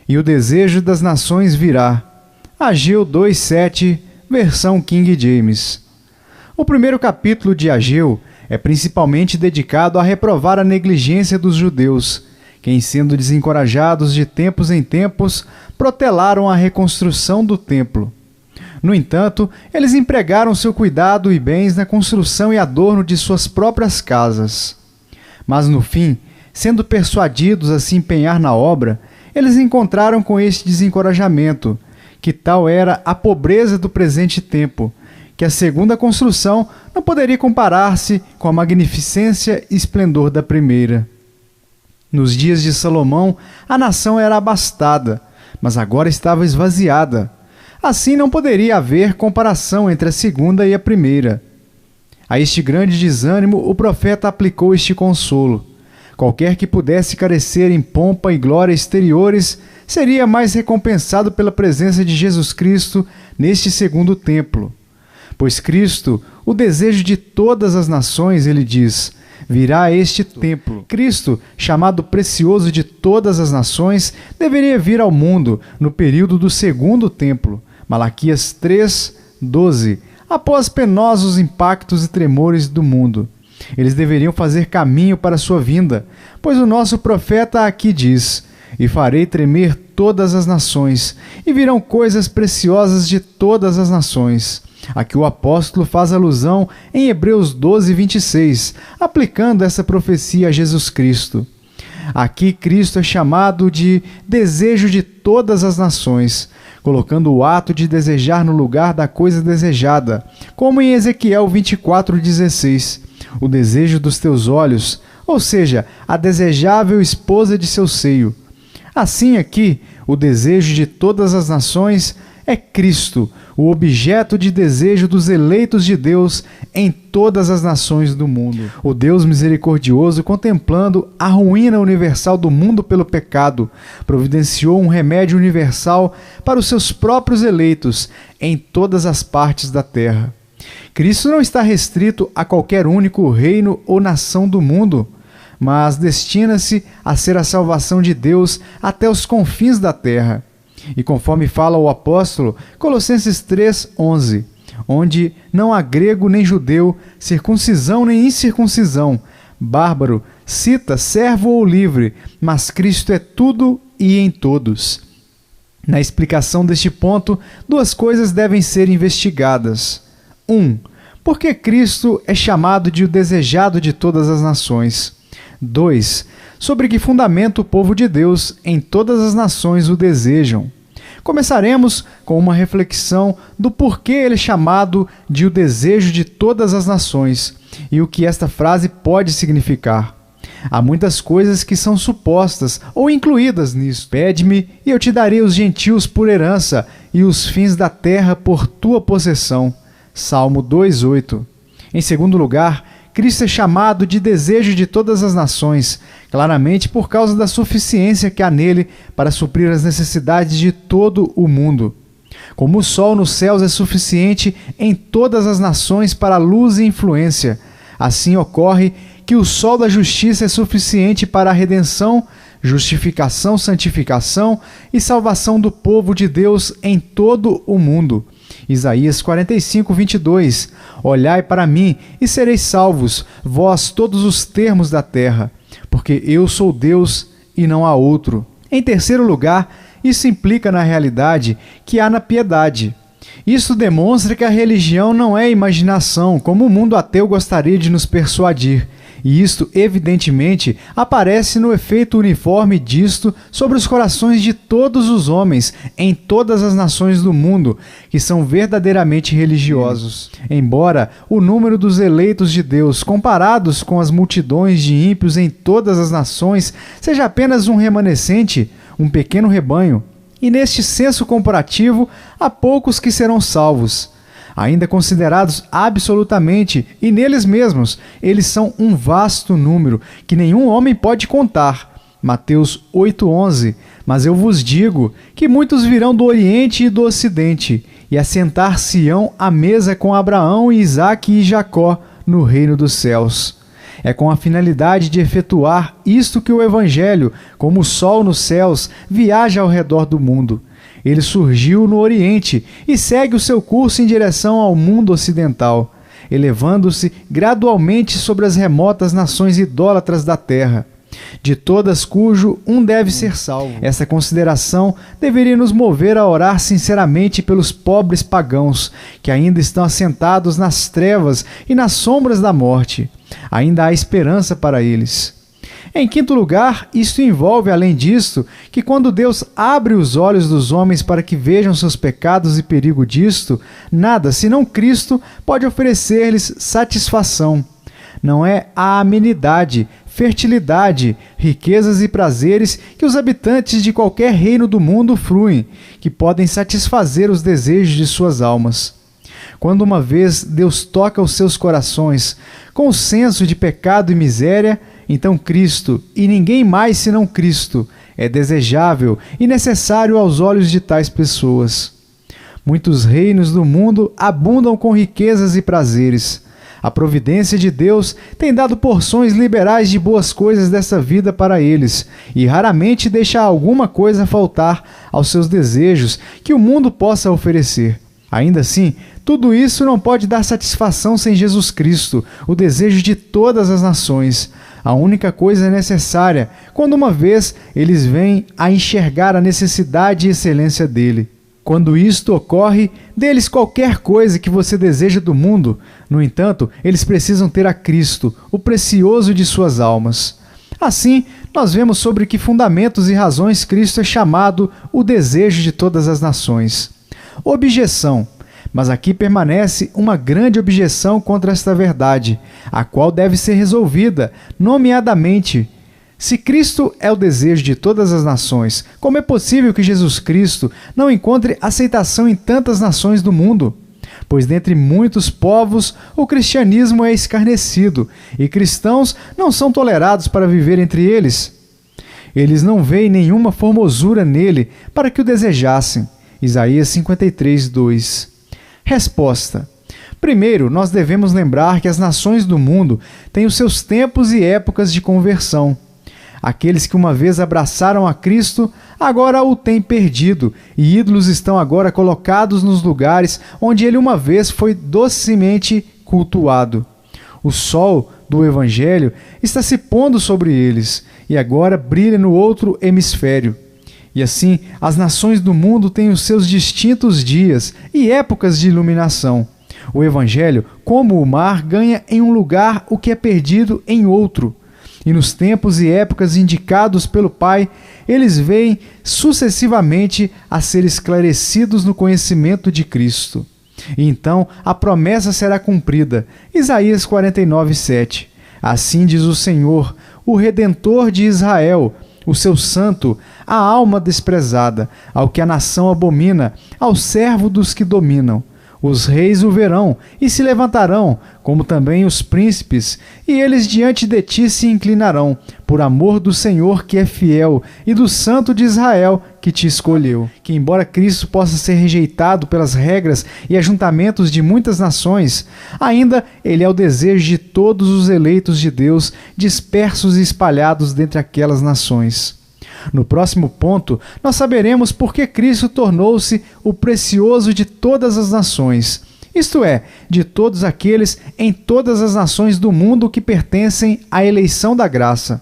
e o desejo das nações virá. Ageu 2:7, versão King James. O primeiro capítulo de Ageu é principalmente dedicado a reprovar a negligência dos judeus, quem, sendo desencorajados de tempos em tempos, protelaram a reconstrução do templo. No entanto, eles empregaram seu cuidado e bens na construção e adorno de suas próprias casas. Mas no fim, sendo persuadidos a se empenhar na obra, eles encontraram com este desencorajamento, que tal era a pobreza do presente tempo, que a segunda construção não poderia comparar-se com a magnificência e esplendor da primeira. Nos dias de Salomão, a nação era abastada, mas agora estava esvaziada. Assim não poderia haver comparação entre a segunda e a primeira. A este grande desânimo, o profeta aplicou este consolo. Qualquer que pudesse carecer em pompa e glória exteriores seria mais recompensado pela presença de Jesus Cristo neste segundo templo. Pois Cristo, o desejo de todas as nações, ele diz, virá a este templo. Cristo, chamado precioso de todas as nações, deveria vir ao mundo no período do segundo templo, Malaquias 3:12, após penosos impactos e tremores do mundo. Eles deveriam fazer caminho para sua vinda, pois o nosso profeta aqui diz, e farei tremer todas as nações, e virão coisas preciosas de todas as nações. Aqui o apóstolo faz alusão em Hebreus 12:26, aplicando essa profecia a Jesus Cristo. Aqui Cristo é chamado de desejo de todas as nações, colocando o ato de desejar no lugar da coisa desejada, como em Ezequiel 24:16, o desejo dos teus olhos, ou seja, a desejável esposa de seu seio. Assim aqui, o desejo de todas as nações é Cristo, o objeto de desejo dos eleitos de Deus em todas as nações do mundo. O Deus misericordioso, contemplando a ruína universal do mundo pelo pecado, providenciou um remédio universal para os seus próprios eleitos em todas as partes da terra. Cristo não está restrito a qualquer único reino ou nação do mundo, mas destina-se a ser a salvação de Deus até os confins da terra. E conforme fala o apóstolo, Colossenses 3:11, onde não há grego nem judeu, circuncisão nem incircuncisão, bárbaro, cita, servo ou livre, mas Cristo é tudo e em todos. Na explicação deste ponto, duas coisas devem ser investigadas. 1. Por que Cristo é chamado de o desejado de todas as nações? 2. Sobre que fundamento o povo de Deus em todas as nações o desejam. Começaremos com uma reflexão do porquê ele é chamado de o desejo de todas as nações e o que esta frase pode significar. Há muitas coisas que são supostas ou incluídas nisso. Pede-me e eu te darei os gentios por herança e os fins da terra por tua possessão. Salmo 2:8. Em segundo lugar, Cristo é chamado de desejo de todas as nações, claramente por causa da suficiência que há nele para suprir as necessidades de todo o mundo. Como o sol nos céus é suficiente em todas as nações para a luz e influência, assim ocorre que o sol da justiça é suficiente para a redenção, justificação, santificação e salvação do povo de Deus em todo o mundo. Isaías 45:22, olhai para mim e sereis salvos, vós todos os termos da terra, porque eu sou Deus e não há outro. Em terceiro lugar, isso implica na realidade que há na piedade. Isso demonstra que a religião não é imaginação, como o mundo ateu gostaria de nos persuadir. E isto, evidentemente, aparece no efeito uniforme disto sobre os corações de todos os homens, em todas as nações do mundo, que são verdadeiramente religiosos. Embora o número dos eleitos de Deus, comparados com as multidões de ímpios em todas as nações, seja apenas um remanescente, um pequeno rebanho, e neste senso comparativo, há poucos que serão salvos. Ainda considerados absolutamente, e neles mesmos, eles são um vasto número, que nenhum homem pode contar. Mateus 8:11, mas eu vos digo que muitos virão do Oriente e do Ocidente, e assentar-se-ão à mesa com Abraão, Isaque e Jacó no reino dos céus. É com a finalidade de efetuar isto que o Evangelho, como o sol nos céus, viaja ao redor do mundo. Ele surgiu no Oriente e segue o seu curso em direção ao mundo ocidental, elevando-se gradualmente sobre as remotas nações idólatras da terra, de todas cujo um deve ser salvo. Essa consideração deveria nos mover a orar sinceramente pelos pobres pagãos, que ainda estão assentados nas trevas e nas sombras da morte. Ainda há esperança para eles. Em quinto lugar, isto envolve, além disto, que quando Deus abre os olhos dos homens para que vejam seus pecados e perigo disto, nada, senão Cristo, pode oferecer-lhes satisfação. Não é a amenidade, fertilidade, riquezas e prazeres que os habitantes de qualquer reino do mundo fruem, que podem satisfazer os desejos de suas almas. Quando uma vez Deus toca os seus corações com o senso de pecado e miséria, então Cristo, e ninguém mais senão Cristo, é desejável e necessário aos olhos de tais pessoas. Muitos reinos do mundo abundam com riquezas e prazeres. A providência de Deus tem dado porções liberais de boas coisas dessa vida para eles, e raramente deixa alguma coisa faltar aos seus desejos que o mundo possa oferecer. Ainda assim, tudo isso não pode dar satisfação sem Jesus Cristo, o desejo de todas as nações. A única coisa necessária, quando uma vez eles vêm a enxergar a necessidade e excelência dele. Quando isto ocorre, dê-lhes qualquer coisa que você deseja do mundo. No entanto, eles precisam ter a Cristo, o precioso de suas almas. Assim, nós vemos sobre que fundamentos e razões Cristo é chamado o desejo de todas as nações. Objeção. Mas aqui permanece uma grande objeção contra esta verdade, a qual deve ser resolvida, nomeadamente: se Cristo é o desejo de todas as nações, como é possível que Jesus Cristo não encontre aceitação em tantas nações do mundo? Pois dentre muitos povos o cristianismo é escarnecido, e cristãos não são tolerados para viver entre eles. Eles não veem nenhuma formosura nele para que o desejassem. Isaías 53, 2. Resposta. Primeiro, nós devemos lembrar que as nações do mundo têm os seus tempos e épocas de conversão. Aqueles que uma vez abraçaram a Cristo, agora o têm perdido, e ídolos estão agora colocados nos lugares onde ele uma vez foi docemente cultuado. O sol do Evangelho está se pondo sobre eles, e agora brilha no outro hemisfério. E assim, as nações do mundo têm os seus distintos dias e épocas de iluminação. O Evangelho, como o mar, ganha em um lugar o que é perdido em outro. E nos tempos e épocas indicados pelo Pai, eles vêm sucessivamente a ser esclarecidos no conhecimento de Cristo. E então a promessa será cumprida. Isaías 49, 7. Assim diz o Senhor, o Redentor de Israel, o seu santo, a alma desprezada, ao que a nação abomina, ao servo dos que dominam. Os reis o verão e se levantarão, como também os príncipes, e eles diante de ti se inclinarão, por amor do Senhor que é fiel e do Santo de Israel que te escolheu. Que embora Cristo possa ser rejeitado pelas regras e ajuntamentos de muitas nações, ainda ele é o desejo de todos os eleitos de Deus, dispersos e espalhados dentre aquelas nações. No próximo ponto, nós saberemos por que Cristo tornou-se o precioso de todas as nações, isto é, de todos aqueles em todas as nações do mundo que pertencem à eleição da graça.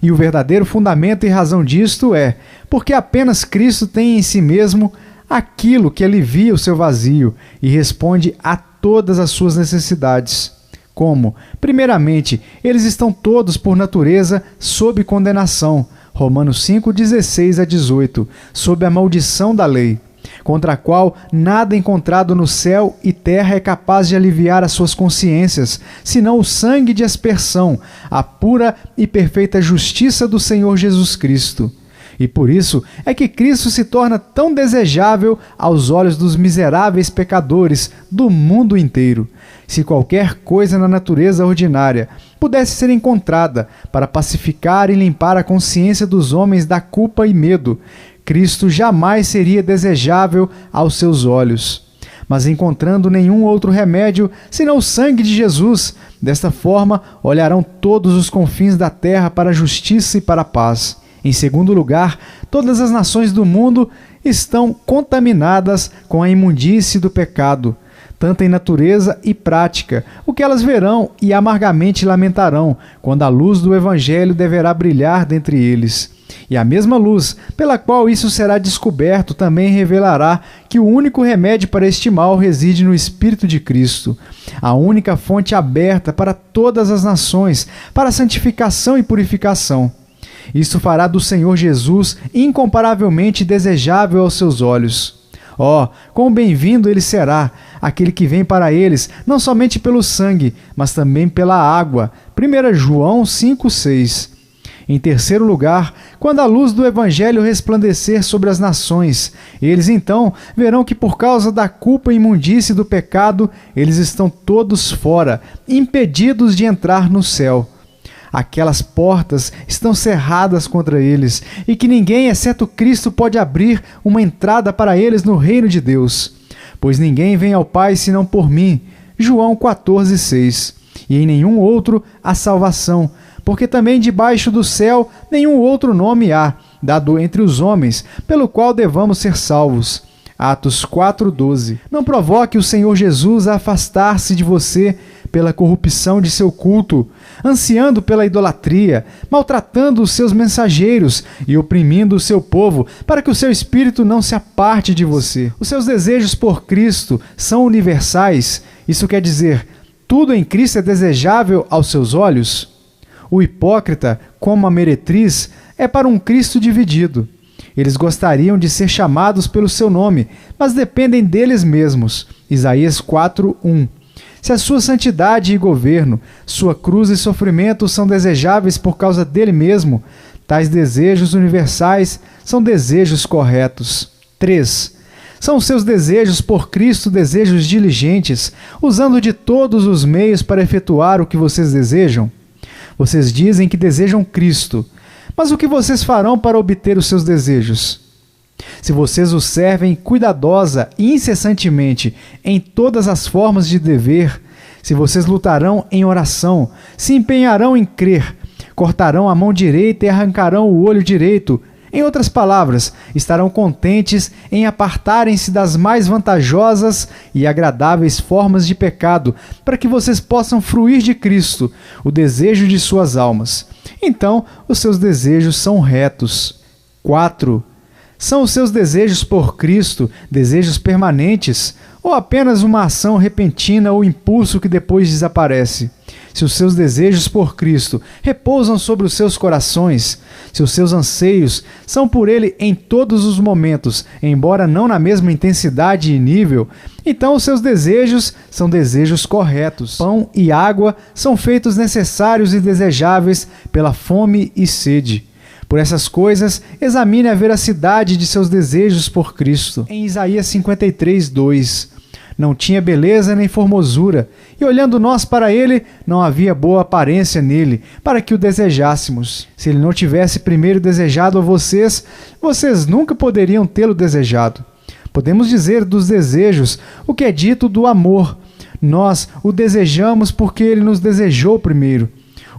E o verdadeiro fundamento e razão disto é porque apenas Cristo tem em si mesmo aquilo que alivia o seu vazio e responde a todas as suas necessidades. Como, primeiramente, eles estão todos por natureza sob condenação, Romanos 5, 16 a 18, sob a maldição da lei, contra a qual nada encontrado no céu e terra é capaz de aliviar as suas consciências, senão o sangue de aspersão, a pura e perfeita justiça do Senhor Jesus Cristo. E por isso é que Cristo se torna tão desejável aos olhos dos miseráveis pecadores do mundo inteiro. Se qualquer coisa na natureza ordinária pudesse ser encontrada para pacificar e limpar a consciência dos homens da culpa e medo, Cristo jamais seria desejável aos seus olhos. mas encontrando nenhum outro remédio senão o sangue de Jesus. Desta forma, olharão todos os confins da terra para a justiça e para a paz. Em segundo lugar, todas as nações do mundo estão contaminadas com a imundície do pecado, tanto em natureza e prática, o que elas verão e amargamente lamentarão, quando a luz do Evangelho deverá brilhar dentre eles. E a mesma luz, pela qual isso será descoberto, também revelará que o único remédio para este mal reside no Espírito de Cristo, a única fonte aberta para todas as nações, para a santificação e purificação. Isso fará do Senhor Jesus incomparavelmente desejável aos seus olhos. Quão bem-vindo ele será, aquele que vem para eles, não somente pelo sangue, mas também pela água. 1 João 5,6. Em terceiro lugar, quando a luz do Evangelho resplandecer sobre as nações, eles então verão que por causa da culpa e imundície do pecado, eles estão todos fora, impedidos de entrar no céu. Aquelas portas estão cerradas contra eles, e que ninguém, exceto Cristo, pode abrir uma entrada para eles no reino de Deus. Pois ninguém vem ao Pai senão por mim. João 14,6. E em nenhum outro há salvação, porque também debaixo do céu nenhum outro nome há, dado entre os homens, pelo qual devamos ser salvos. Atos 4,12. Não provoque o Senhor Jesus a afastar-se de você pela corrupção de seu culto, ansiando pela idolatria, maltratando os seus mensageiros e oprimindo o seu povo, para que o seu espírito não se aparte de você. Os seus desejos por Cristo são universais. Isso quer dizer, tudo em Cristo é desejável aos seus olhos? O hipócrita, como a meretriz, é para um Cristo dividido. Eles gostariam de ser chamados pelo seu nome, mas dependem deles mesmos. Isaías 4:1. Se a sua santidade e governo, sua cruz e sofrimento são desejáveis por causa dele mesmo, tais desejos universais são desejos corretos. 3. São os seus desejos por Cristo desejos diligentes, usando de todos os meios para efetuar o que vocês desejam? Vocês dizem que desejam Cristo, mas o que vocês farão para obter os seus desejos? Se vocês o servem cuidadosa e incessantemente em todas as formas de dever, se vocês lutarão em oração, se empenharão em crer, cortarão a mão direita e arrancarão o olho direito, em outras palavras, estarão contentes em apartarem-se das mais vantajosas e agradáveis formas de pecado, para que vocês possam fruir de Cristo, o desejo de suas almas. Então, os seus desejos são retos. 4. São os seus desejos por Cristo desejos permanentes, ou apenas uma ação repentina ou impulso que depois desaparece? Se os seus desejos por Cristo repousam sobre os seus corações, se os seus anseios são por Ele em todos os momentos, embora não na mesma intensidade e nível, então os seus desejos são desejos corretos. Pão e água são feitos necessários e desejáveis pela fome e sede. Por essas coisas, examine a veracidade de seus desejos por Cristo. Em Isaías 53:2, não tinha beleza nem formosura, e olhando nós para ele, não havia boa aparência nele, para que o desejássemos. Se ele não tivesse primeiro desejado a vocês, vocês nunca poderiam tê-lo desejado. Podemos dizer dos desejos o que é dito do amor. Nós o desejamos porque ele nos desejou primeiro.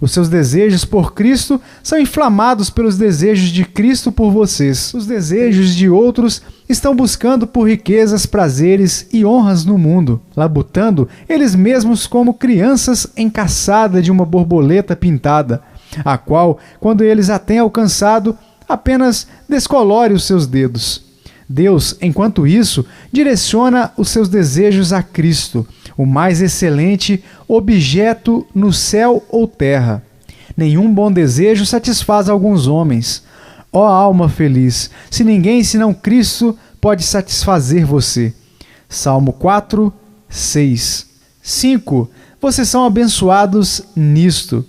Os seus desejos por Cristo são inflamados pelos desejos de Cristo por vocês. Os desejos de outros estão buscando por riquezas, prazeres e honras no mundo, labutando eles mesmos como crianças em caçada de uma borboleta pintada, a qual, quando eles a têm alcançado, apenas descolore os seus dedos. Deus, enquanto isso, direciona os seus desejos a Cristo, o mais excelente objeto no céu ou terra. Nenhum bom desejo satisfaz alguns homens. Ó alma feliz, se ninguém senão Cristo pode satisfazer você. Salmo 4:6. 5. Vocês são abençoados nisto,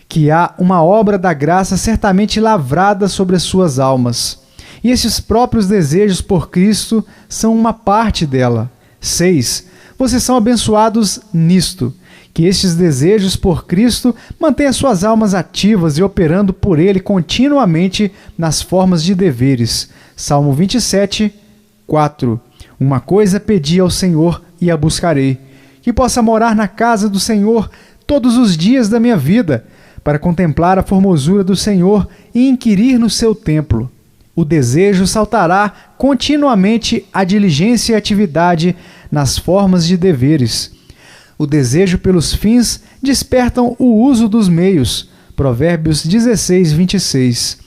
que há uma obra da graça certamente lavrada sobre as suas almas. E esses próprios desejos por Cristo são uma parte dela. 6. Vocês são abençoados nisto, que estes desejos por Cristo mantêm as suas almas ativas e operando por Ele continuamente nas formas de deveres. Salmo 27:4. Uma coisa pedi ao Senhor e a buscarei, que possa morar na casa do Senhor todos os dias da minha vida, para contemplar a formosura do Senhor e inquirir no seu templo. O desejo saltará continuamente a diligência e atividade nas formas de deveres. O desejo pelos fins despertam o uso dos meios. Provérbios 16, 26.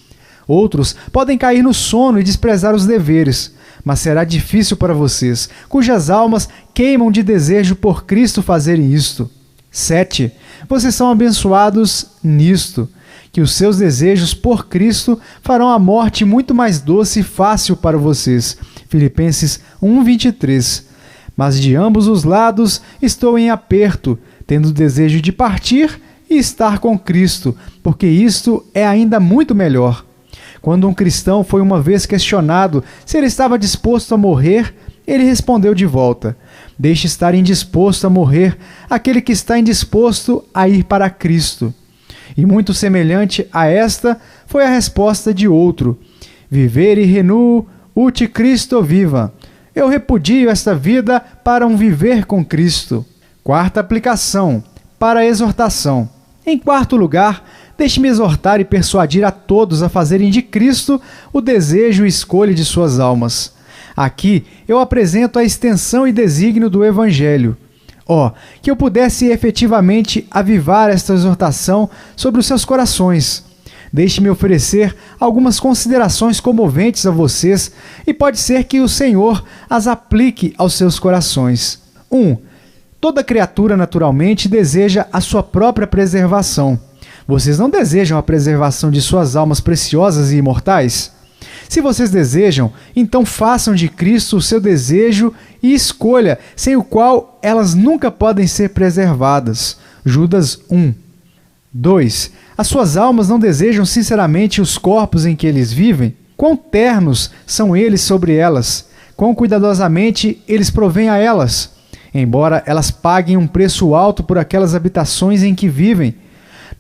Outros podem cair no sono e desprezar os deveres, mas será difícil para vocês, cujas almas queimam de desejo por Cristo, fazerem isto. 7. Vocês são abençoados nisto, que os seus desejos por Cristo farão a morte muito mais doce e fácil para vocês. Filipenses 1:23. Mas de ambos os lados estou em aperto, tendo o desejo de partir e estar com Cristo, porque isto é ainda muito melhor. Quando um cristão foi uma vez questionado se ele estava disposto a morrer, ele respondeu de volta: deixe estar indisposto a morrer aquele que está indisposto a ir para Cristo. E muito semelhante a esta foi a resposta de outro: viver e renuo ut Christo viva. Eu repudio esta vida para um viver com Cristo. Quarta aplicação, para a exortação. Em quarto lugar, deixe-me exortar e persuadir a todos a fazerem de Cristo o desejo e escolha de suas almas. Aqui eu apresento a extensão e desígnio do Evangelho. Que eu pudesse efetivamente avivar esta exortação sobre os seus corações. Deixe-me oferecer algumas considerações comoventes a vocês e pode ser que o Senhor as aplique aos seus corações. 1. Toda criatura naturalmente deseja a sua própria preservação. Vocês não desejam a preservação de suas almas preciosas e imortais? Se vocês desejam, então façam de Cristo o seu desejo e escolha, sem o qual elas nunca podem ser preservadas. Judas 1. 2. As suas almas não desejam sinceramente os corpos em que eles vivem? Quão ternos são eles sobre elas? Quão cuidadosamente eles provêm a elas? Embora elas paguem um preço alto por aquelas habitações em que vivem,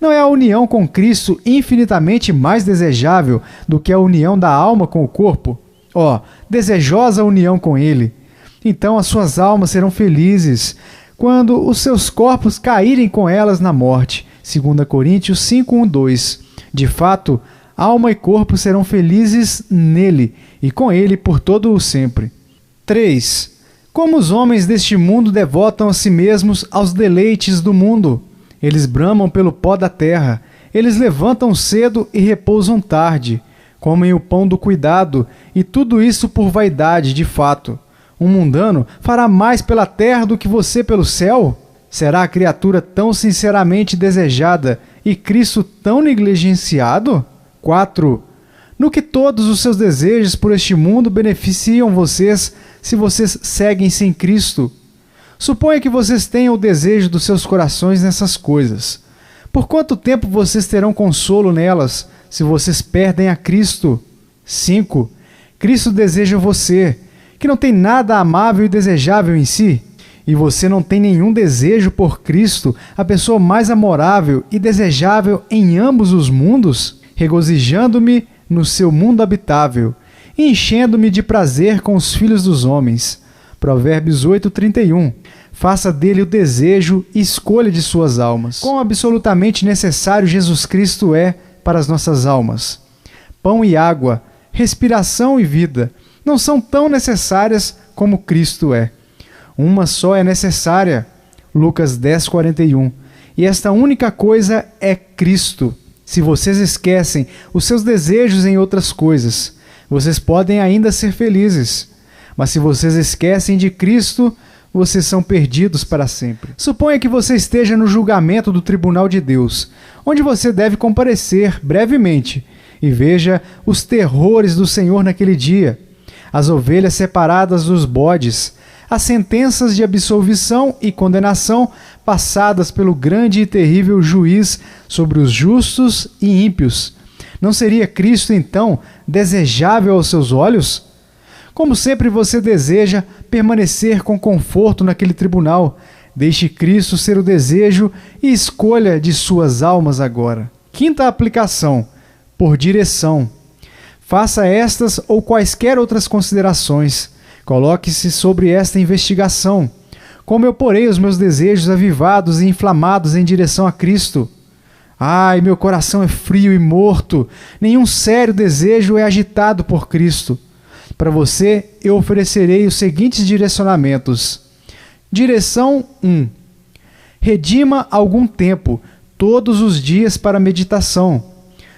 não é a união com Cristo infinitamente mais desejável do que a união da alma com o corpo? Desejosa união com Ele. Então as suas almas serão felizes quando os seus corpos caírem com elas na morte. 2 Coríntios 5:1-2. De fato, alma e corpo serão felizes nele e com ele por todo o sempre. 3. Como os homens deste mundo devotam a si mesmos aos deleites do mundo. Eles bramam pelo pó da terra, eles levantam cedo e repousam tarde, comem o pão do cuidado, e tudo isso por vaidade, de fato. Um mundano fará mais pela terra do que você pelo céu? Será a criatura tão sinceramente desejada e Cristo tão negligenciado? 4. No que todos os seus desejos por este mundo beneficiam vocês se vocês seguem sem Cristo? Suponha que vocês tenham o desejo dos seus corações nessas coisas. Por quanto tempo vocês terão consolo nelas, se vocês perdem a Cristo? 5. Cristo deseja você, que não tem nada amável e desejável em si, e você não tem nenhum desejo por Cristo, a pessoa mais amorável e desejável em ambos os mundos, regozijando-me no seu mundo habitável, e enchendo-me de prazer com os filhos dos homens. Provérbios 8:31. Faça dele o desejo e escolha de suas almas. Quão absolutamente necessário Jesus Cristo é para as nossas almas. Pão e água, respiração e vida não são tão necessárias como Cristo é. Uma só é necessária. Lucas 10:41. E esta única coisa é Cristo. Se vocês esquecem os seus desejos em outras coisas, vocês podem ainda ser felizes. Mas se vocês esquecem de Cristo, vocês são perdidos para sempre. Suponha que você esteja no julgamento do tribunal de Deus, onde você deve comparecer brevemente, e veja os terrores do Senhor naquele dia, as ovelhas separadas dos bodes, as sentenças de absolvição e condenação passadas pelo grande e terrível juiz sobre os justos e ímpios. Não seria Cristo, então, desejável aos seus olhos? Como sempre você deseja permanecer com conforto naquele tribunal, deixe Cristo ser o desejo e escolha de suas almas agora. Quinta aplicação, por direção. Faça estas ou quaisquer outras considerações, Coloque-se sobre esta investigação. Como eu porei os meus desejos avivados e inflamados em direção a Cristo? Ai, meu coração é frio e morto. Nenhum sério desejo é agitado por Cristo. Para você, eu oferecerei os seguintes direcionamentos. Direção 1. Redima algum tempo, todos os dias para meditação.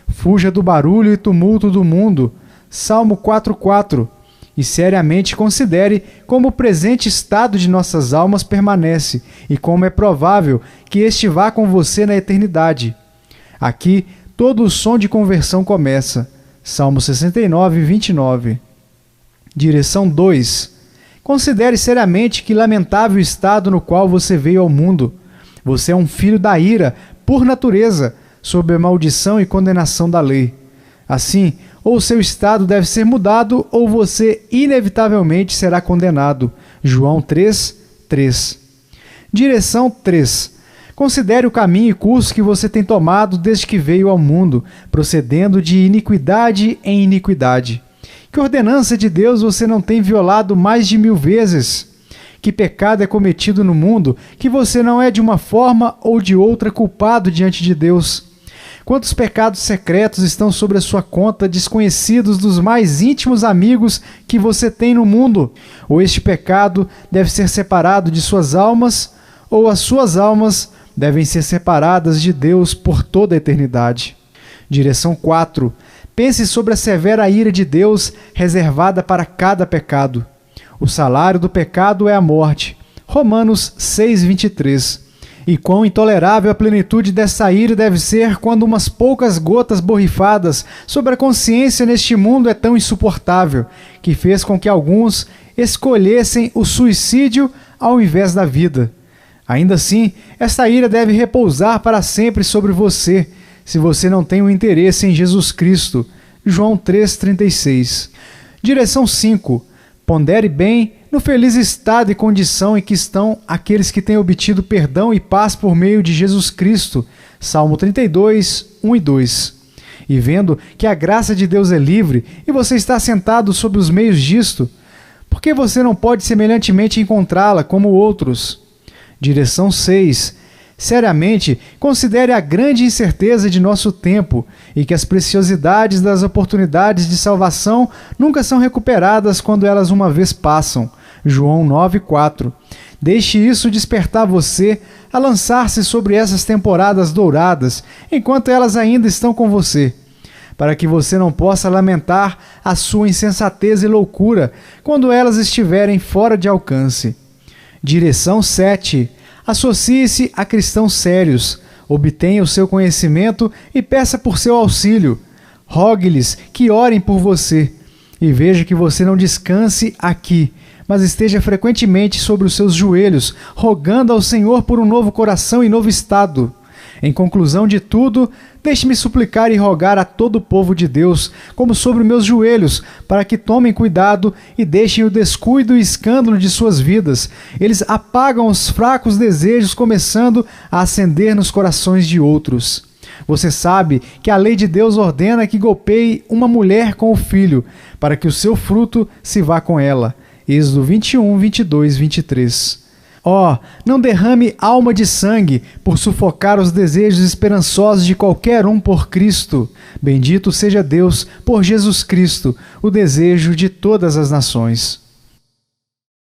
Fuja do barulho e tumulto do mundo. Salmo 4:4. E seriamente considere como o presente estado de nossas almas permanece e como é provável que este vá com você na eternidade. Aqui, todo o som de conversão começa. Salmo 69:29. Direção 2. Considere seriamente que lamentável estado no qual você veio ao mundo. Você é um filho da ira, por natureza, sob a maldição e condenação da lei. Assim, ou seu estado deve ser mudado, ou você inevitavelmente será condenado. João 3:3. Direção 3. Considere o caminho e curso que você tem tomado desde que veio ao mundo, procedendo de iniquidade em iniquidade. Que ordenança de Deus você não tem violado mais de 1000 vezes? Que pecado é cometido no mundo que você não é de uma forma ou de outra culpado diante de Deus? Quantos pecados secretos estão sobre a sua conta, desconhecidos dos mais íntimos amigos que você tem no mundo? Ou este pecado deve ser separado de suas almas, ou as suas almas devem ser separadas de Deus por toda a eternidade. Direção 4. Pense sobre a severa ira de Deus reservada para cada pecado. O salário do pecado é a morte. Romanos 6:23. E quão intolerável a plenitude dessa ira deve ser quando umas poucas gotas borrifadas sobre a consciência neste mundo é tão insuportável, que fez com que alguns escolhessem o suicídio ao invés da vida. Ainda assim, esta ira deve repousar para sempre sobre você, se você não tem um interesse em Jesus Cristo. João 3:36. Direção 5. Pondere bem no feliz estado e condição em que estão aqueles que têm obtido perdão e paz por meio de Jesus Cristo. Salmo 32:1 e 2. E vendo que a graça de Deus é livre e você está sentado sob os meios disto, por que você não pode semelhantemente encontrá-la como outros? Direção 6. Seriamente, considere a grande incerteza de nosso tempo e que as preciosidades das oportunidades de salvação nunca são recuperadas quando elas uma vez passam. João 9:4. Deixe isso despertar você a lançar-se sobre essas temporadas douradas, enquanto elas ainda estão com você, para que você não possa lamentar a sua insensatez e loucura quando elas estiverem fora de alcance. Direção 7. Associe-se a cristãos sérios, obtenha o seu conhecimento e peça por seu auxílio. Rogue-lhes que orem por você, e veja que você não descanse aqui, mas esteja frequentemente sobre os seus joelhos, rogando ao Senhor por um novo coração e novo estado. Em conclusão de tudo, deixe-me suplicar e rogar a todo o povo de Deus, como sobre meus joelhos, para que tomem cuidado e deixem o descuido e escândalo de suas vidas. Eles apagam os fracos desejos, começando a acender nos corações de outros. Você sabe que a lei de Deus ordena que golpeie uma mulher com o filho, para que o seu fruto se vá com ela. Êxodo 21, 22, 23. Ó, não derrame alma de sangue por sufocar os desejos esperançosos de qualquer um por Cristo. Bendito seja Deus por Jesus Cristo, o desejo de todas as nações.